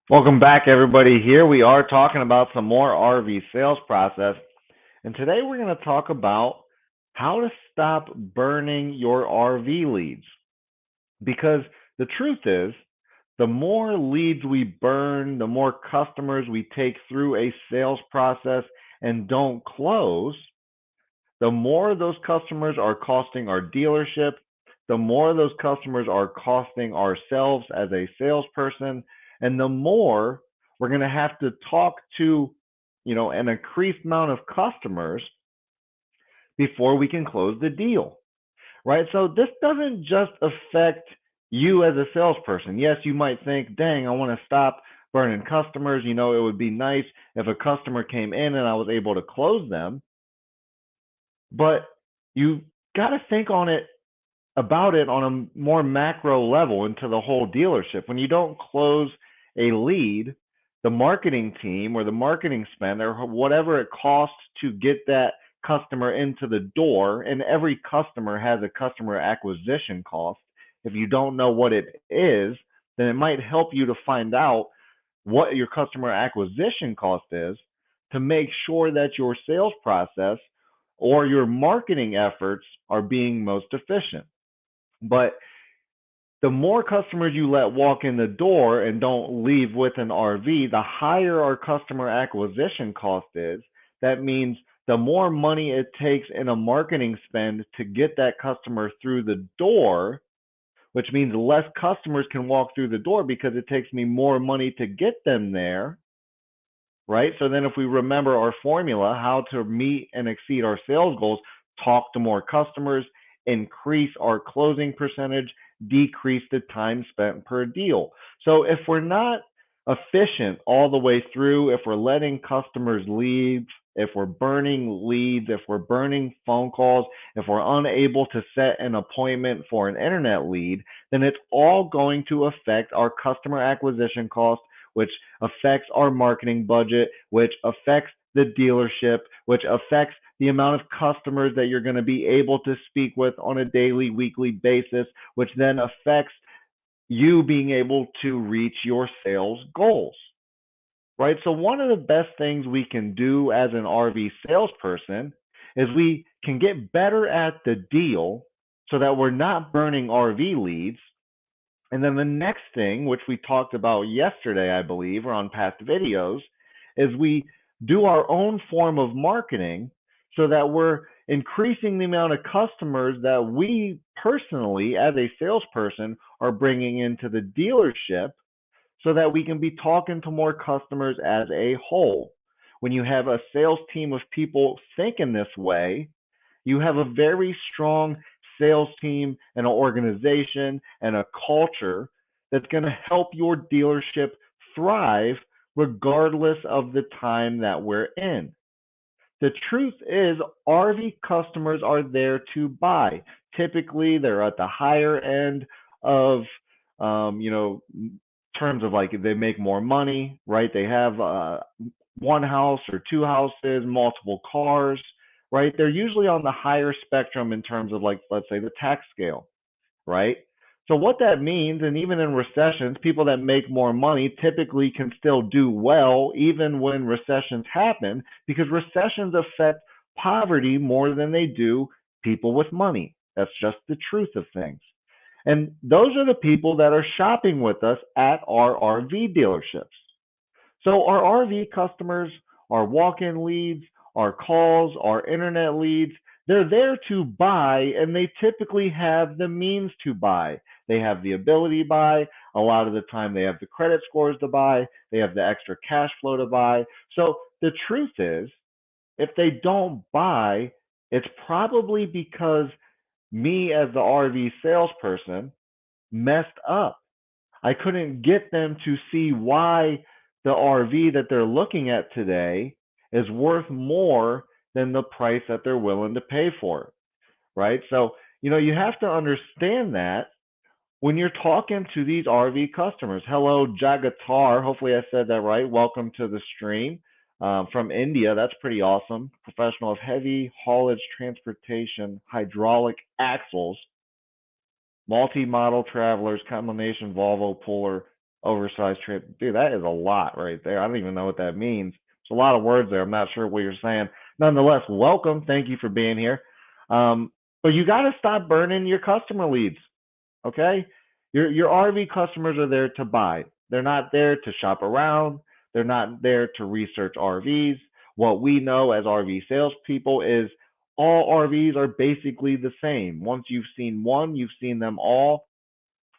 Welcome back, everybody. Here we are talking about some more RV sales process. And today we're going to talk about how to stop burning your RV leads. Because the truth is, the more leads we burn, the more customers we take through a sales process and don't close, the more those customers are costing our dealership, the more those customers are costing ourselves as a salesperson, and the more we're going to have to talk to, an increased amount of customers before we can close the deal, right? So this doesn't just affect you as a salesperson. Yes, you might think, dang, I want to stop burning customers. It would be nice if a customer came in and I was able to close them. But you got to think about it on a more macro level into the whole dealership. When you don't close a lead, the marketing team or the marketing spend or whatever it costs to get that customer into the door, and every customer has a customer acquisition cost. If you don't know what it is, then it might help you to find out what your customer acquisition cost is to make sure that your sales process or your marketing efforts are being most efficient. But the more customers you let walk in the door and don't leave with an RV, the higher our customer acquisition cost is. That means the more money it takes in a marketing spend to get that customer through the door, which means less customers can walk through the door because it takes me more money to get them there, right? So then if we remember our formula, how to meet and exceed our sales goals, talk to more customers, increase our closing percentage, decrease the time spent per deal. So if we're not efficient all the way through, if we're letting customers leave, if we're burning leads, if we're burning phone calls, if we're unable to set an appointment for an internet lead, then it's all going to affect our customer acquisition cost, which affects our marketing budget, which affects the dealership, which affects the amount of customers that you're going to be able to speak with on a daily, weekly basis, which then affects you being able to reach your sales goals, right? So one of the best things we can do as an RV salesperson is we can get better at the deal so that we're not burning RV leads. And then the next thing, which we talked about yesterday, I believe, or on past videos, is we do our own form of marketing so that we're increasing the amount of customers that we personally, as a salesperson, are bringing into the dealership so that we can be talking to more customers as a whole. When you have a sales team of people thinking this way, you have a very strong sales team and an organization and a culture that's going to help your dealership thrive regardless of the time that we're in. The truth is, RV customers are there to buy. Typically, they're at the higher end of, terms of like they make more money, right? They have one house or two houses, multiple cars, right? They're usually on the higher spectrum in terms of like, let's say the tax scale, right? So what that means, and even in recessions, people that make more money typically can still do well even when recessions happen because recessions affect poverty more than they do people with money. That's just the truth of things. And those are the people that are shopping with us at our RV dealerships. So our RV customers, our walk-in leads, our calls, our internet leads, they're there to buy, and they typically have the means to buy. They have the ability to buy. A lot of the time they have the credit scores to buy. They have the extra cash flow to buy. So the truth is, if they don't buy, it's probably because me as the RV salesperson messed up. I couldn't get them to see why the RV that they're looking at today is worth more than the price that they're willing to pay for it, right? So, you have to understand that when you're talking to these RV customers. Hello, Jagatar. Hopefully I said that right. Welcome to the stream from India. That's pretty awesome. Professional of heavy haulage transportation, hydraulic axles, multi-model travelers, combination Volvo Puller. Oversized trip. Dude, that is a lot right there. I don't even know what that means. It's a lot of words there. I'm not sure what you're saying. Nonetheless, welcome. Thank you for being here. But you got to stop burning your customer leads. Okay? Your RV customers are there to buy. They're not there to shop around. They're not there to research RVs. What we know as RV salespeople is all RVs are basically the same. Once you've seen one, you've seen them all,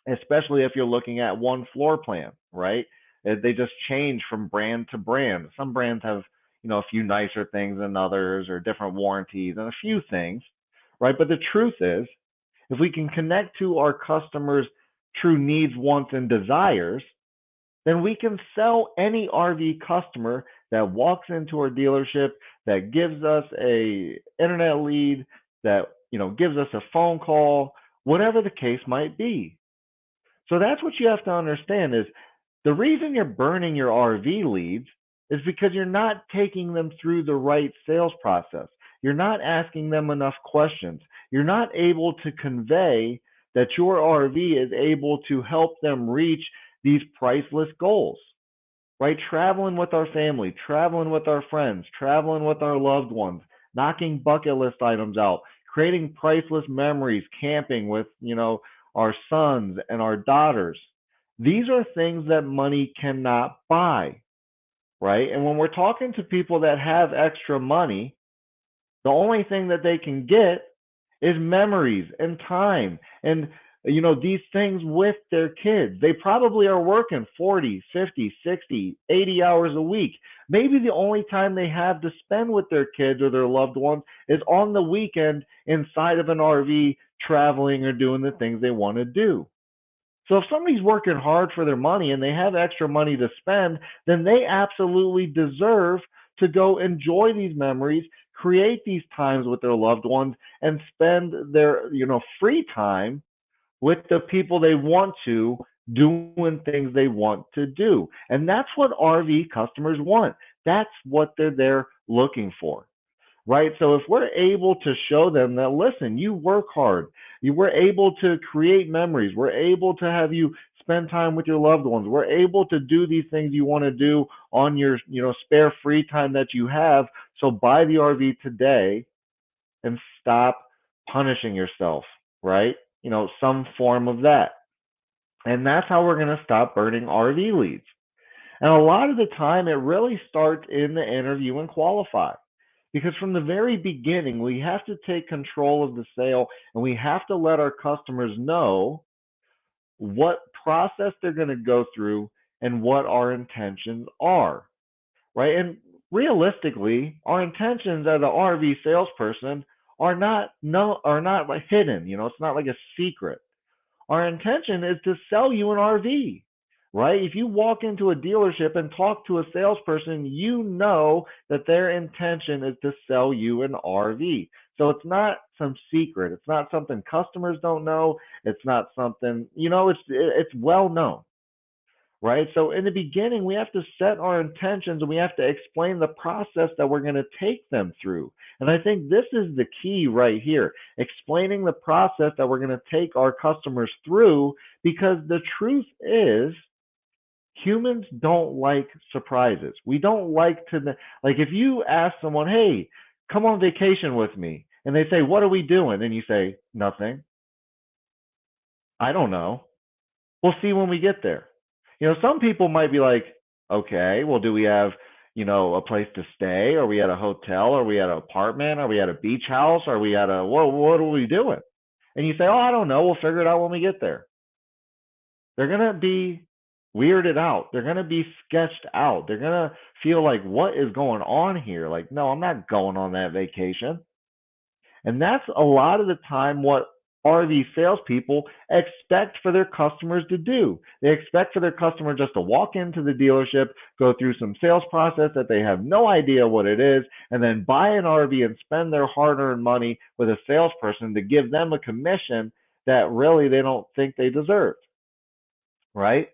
especially if you're looking at one floor plan, right? They just change from brand to brand. Some brands have, a few nicer things than others or different warranties and a few things, right? But the truth is, if we can connect to our customers' true needs, wants, and desires, then we can sell any RV customer that walks into our dealership, that gives us a internet lead, that gives us a phone call, whatever the case might be. So that's what you have to understand is the reason you're burning your RV leads is because you're not taking them through the right sales process. You're not asking them enough questions. You're not able to convey that your RV is able to help them reach these priceless goals, right? Traveling with our family, traveling with our friends, traveling with our loved ones, knocking bucket list items out, creating priceless memories, camping with, our sons and our daughters. These are things that money cannot buy, right? And when we're talking to people that have extra money, the only thing that they can get is memories and time and these things with their kids. They probably are working 40, 50, 60, 80 hours a week. Maybe the only time they have to spend with their kids or their loved ones is on the weekend inside of an RV traveling or doing the things they want to do. So if somebody's working hard for their money and they have extra money to spend, then they absolutely deserve to go enjoy these memories, create these times with their loved ones, and spend their, free time with the people they want to, doing things they want to do. And that's what RV customers want. That's what they're there looking for, right? So if we're able to show them that, listen, you work hard, we're able to create memories, we're able to have you spend time with your loved ones, we're able to do these things you want to do on your, spare free time that you have. So buy the RV today and stop punishing yourself, right? Some form of that. And that's how we're going to stop burning RV leads. And a lot of the time, it really starts in the interview and qualify. Because from the very beginning, we have to take control of the sale and we have to let our customers know what process they're going to go through and what our intentions are, right? And realistically, our intentions as an RV salesperson are not like hidden. It's not like a secret. Our intention is to sell you an RV, right? If you walk into a dealership and talk to a salesperson, you know that their intention is to sell you an RV. So it's not some secret. It's not something customers don't know. It's not something, it's well known, right? So in the beginning, we have to set our intentions and we have to explain the process that we're going to take them through. And I think this is the key right here, explaining the process that we're going to take our customers through, because the truth is humans don't like surprises. We don't like to, like if you ask someone, hey, come on vacation with me, and they say, what are we doing? And you say, nothing. I don't know. We'll see when we get there. Some people might be like, okay, well, do we have, a place to stay? Are we at a hotel? Are we at an apartment? Are we at a beach house? Are we at what are we doing? And you say, oh, I don't know. We'll figure it out when we get there. They're going to be weirded out. They're going to be sketched out. They're going to feel like, what is going on here? Like, no, I'm not going on that vacation. And that's a lot of the time what RV salespeople expect for their customers to do. They expect for their customer just to walk into the dealership, go through some sales process that they have no idea what it is, and then buy an RV and spend their hard-earned money with a salesperson to give them a commission that really they don't think they deserve, right?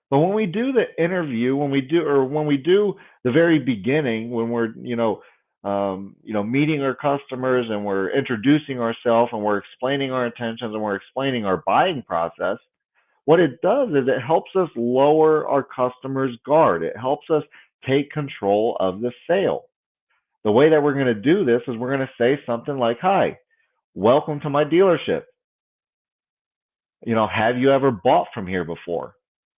But when we do the interview, when we do the very beginning, when we're meeting our customers and we're introducing ourselves and we're explaining our intentions and we're explaining our buying process, What it does is it helps us lower our customers' guard. It helps us take control of the sale. The way that we're going to do this is we're going to say something like, "Hi, welcome to my dealership. Have you ever bought from here before?"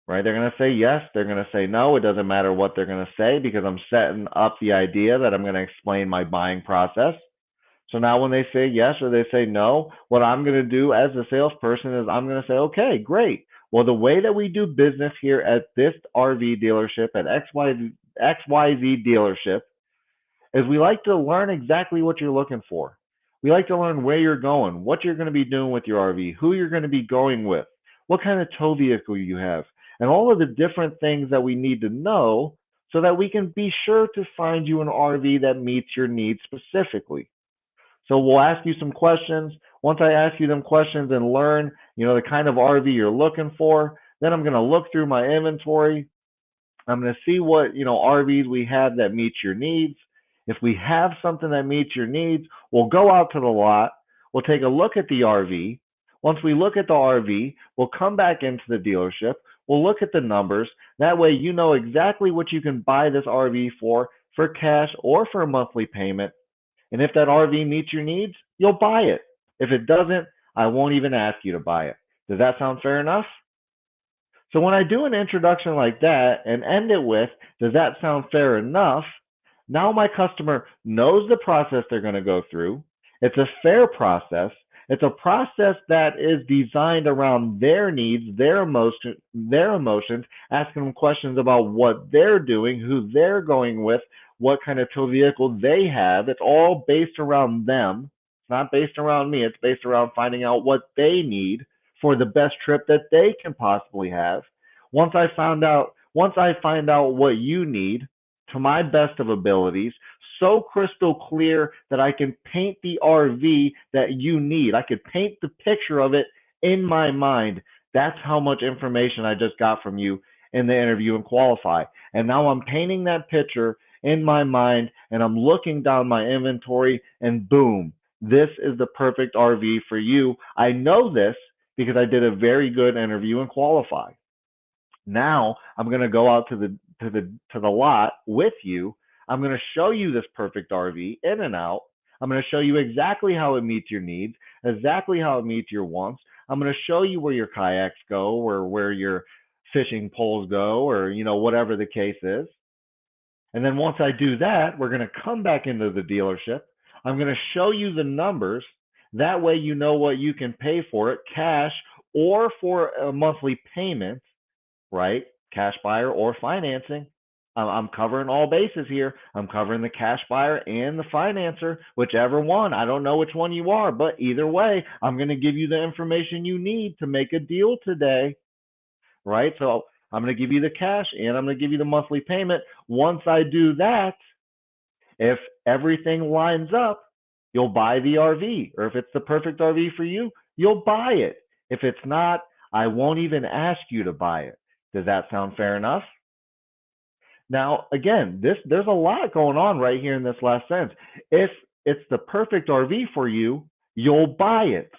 Right? They're going to say yes. They're going to say no. It doesn't matter what they're going to say because I'm setting up the idea that I'm going to explain my buying process. So now when they say yes or they say no, what I'm going to do as a salesperson is I'm going to say, "Okay, great. Well, the way that we do business here at this RV dealership, at XYZ dealership, is we like to learn exactly what you're looking for. We like to learn where you're going, what you're going to be doing with your RV, who you're going to be going with, what kind of tow vehicle you have, and all of the different things that we need to know so that we can be sure to find you an RV that meets your needs specifically." So we'll ask you some questions. Once I ask you them questions and learn, the kind of RV you're looking for, then I'm going to look through my inventory. I'm going to see what, RVs we have that meets your needs. If we have something that meets your needs, we'll go out to the lot. We'll take a look at the RV. Once we look at the RV, we'll come back into the dealership. We'll look at the numbers. That way you know exactly what you can buy this RV for cash or for a monthly payment. And if that RV meets your needs, you'll buy it. If it doesn't, I won't even ask you to buy it. Does that sound fair enough? So when I do an introduction like that and end it with, "Does that sound fair enough?" Now my customer knows the process they're going to go through. It's a fair process. It's a process that is designed around their needs, their emotions, asking them questions about what they're doing, who they're going with, what kind of tow vehicle they have. It's all based around them. It's not based around me. It's based around finding out what they need for the best trip that they can possibly have. Once I find out what you need to my best of abilities, so crystal clear that I can paint the RV that you need. I could paint the picture of it in my mind. That's how much information I just got from you in the interview and qualify. And now I'm painting that picture in my mind and I'm looking down my inventory and boom, this is the perfect RV for you. I know this because I did a very good interview and qualify. Now I'm going to go out to the lot with you. I'm going to show you this perfect RV in and out. I'm going to show you exactly how it meets your needs, exactly how it meets your wants. I'm going to show you where your kayaks go or where your fishing poles go or whatever the case is. And then once I do that, we're going to come back into the dealership. I'm going to show you the numbers. That way you know what you can pay for it, cash or for a monthly payment, right? Cash buyer or financing. I'm covering all bases here. I'm covering the cash buyer and the financer, whichever one. I don't know which one you are, but either way, I'm going to give you the information you need to make a deal today, right? So I'm going to give you the cash and I'm going to give you the monthly payment. Once I do that, if everything lines up, you'll buy the RV. Or if it's the perfect RV for you, you'll buy it. If it's not, I won't even ask you to buy it. Does that sound fair enough? Now, again, there's a lot going on right here in this last sentence. If it's the perfect RV for you, you'll buy it.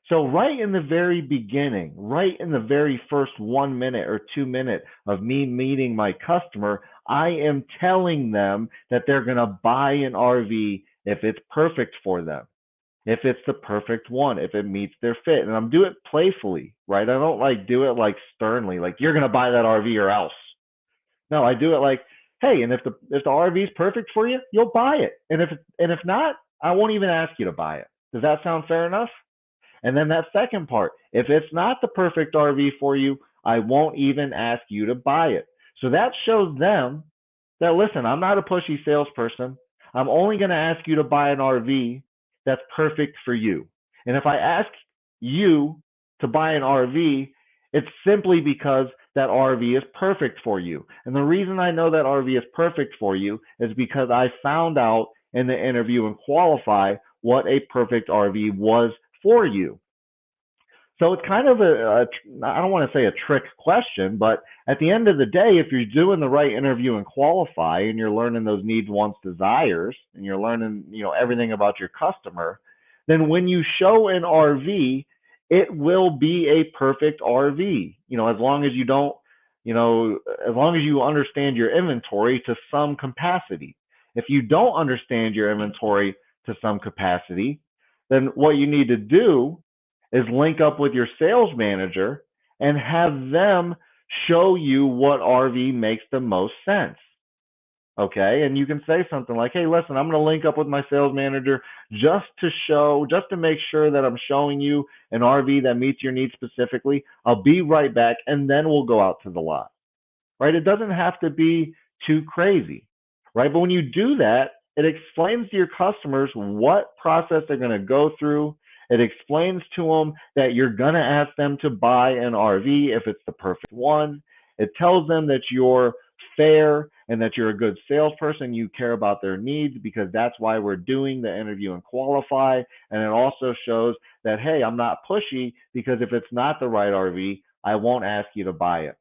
So right in the very beginning, right in the very first 1 minute or 2 minutes of me meeting my customer, I am telling them that they're going to buy an RV if it's perfect for them, if it's the perfect one, if it meets their fit. And I'm doing it playfully, right? I don't do it sternly, like you're going to buy that RV or else. No, I do it like, hey, and if the RV is perfect for you, you'll buy it. And if not, I won't even ask you to buy it. Does that sound fair enough? And then that second part, if it's not the perfect RV for you, I won't even ask you to buy it. So that shows them that, listen, I'm not a pushy salesperson. I'm only going to ask you to buy an RV that's perfect for you. And if I ask you to buy an RV, it's simply because that RV is perfect for you. And the reason I know that RV is perfect for you is because I found out in the interview and qualify what a perfect RV was for you. So it's kind of I don't want to say a trick question, but at the end of the day, if you're doing the right interview and qualify and you're learning those needs, wants, desires, and you're learning, everything about your customer, then when you show an RV, it will be a perfect RV. As long as you don't, as long as you understand your inventory to some capacity. If you don't understand your inventory to some capacity, then what you need to do is link up with your sales manager and have them show you what RV makes the most sense. Okay. And you can say something like, hey, listen, I'm going to link up with my sales manager just to make sure that I'm showing you an RV that meets your needs specifically. I'll be right back. And then we'll go out to the lot, right? It doesn't have to be too crazy, right? But when you do that, it explains to your customers what process they're going to go through. It explains to them that you're going to ask them to buy an RV if it's the perfect one. It tells them that you're fair and that you're a good salesperson. You care about their needs because that's why we're doing the interview and qualify. And it also shows that, hey, I'm not pushy because if it's not the right RV, I won't ask you to buy it,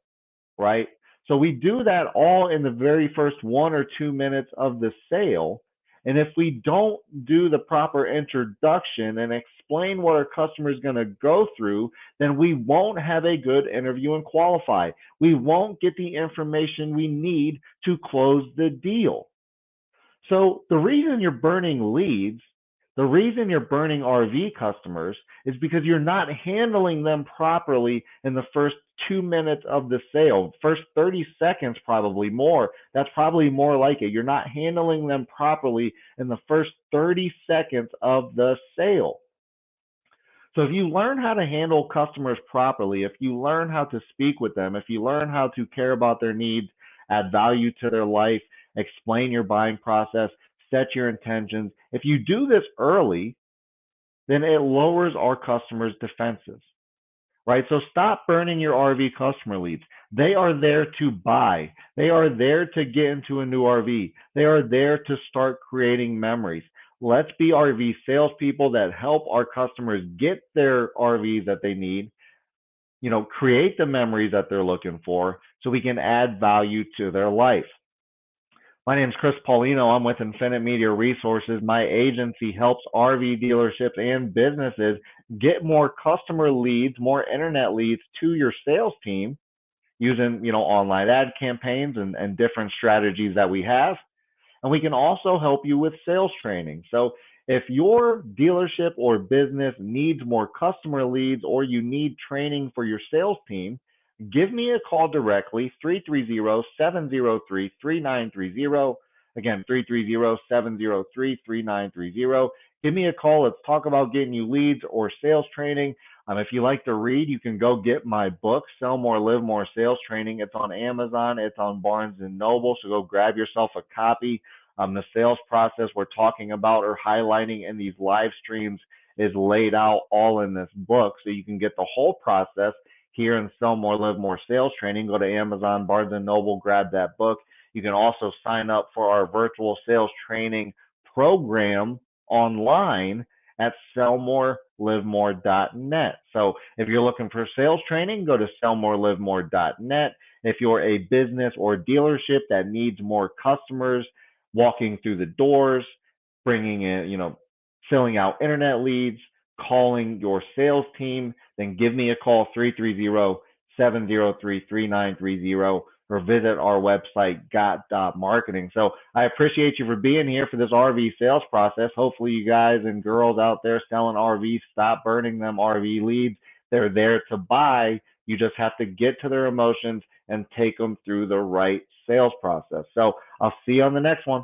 right? So we do that all in the very first 1 or 2 minutes of the sale. And if we don't do the proper introduction and explain what our customer is going to go through, then we won't have a good interview and qualify. We won't get the information we need to close the deal. So the reason you're burning leads, the reason you're burning RV customers is because you're not handling them properly in the first 2 minutes of the sale. First 30 seconds, probably more. That's probably more like it. You're not handling them properly in the first 30 seconds of the sale. So if you learn how to handle customers properly, if you learn how to speak with them, if you learn how to care about their needs, add value to their life, explain your buying process, set your intentions, if you do this early, then it lowers our customers' defenses, right? So stop burning your RV customer leads. They are there to buy. They are there to get into a new RV. They are there to start creating memories. Let's be RV salespeople that help our customers get their RVs that they need, create the memories that they're looking for so we can add value to their life. My name is Chris Paulino. I'm with Infinite Media Resources. My agency helps RV dealerships and businesses get more customer leads, more internet leads to your sales team using, online ad campaigns and different strategies that we have. And we can also help you with sales training. So if your dealership or business needs more customer leads or you need training for your sales team, give me a call directly, 330-703-3930. Again, 330-703-3930. Give me a call. Let's talk about getting you leads or sales training. If you like to read, you can go get my book, Sell More, Live More Sales Training. It's on Amazon. It's on Barnes and Noble. So go grab yourself a copy. The sales process we're talking about or highlighting in these live streams is laid out all in this book. So you can get the whole process here in Sell More, Live More Sales Training. Go to Amazon, Barnes and Noble, grab that book. You can also sign up for our virtual sales training program online at sellmorelivemore.net. So if you're looking for sales training, go to sellmorelivemore.net. If you're a business or dealership that needs more customers walking through the doors, bringing in, filling out internet leads, calling your sales team, then give me a call, 330-703-3930, or visit our website, got.marketing. So I appreciate you for being here for this RV sales process. Hopefully you guys and girls out there selling RVs, stop burning them RV leads. They're there to buy. You just have to get to their emotions and take them through the right sales process. So I'll see you on the next one.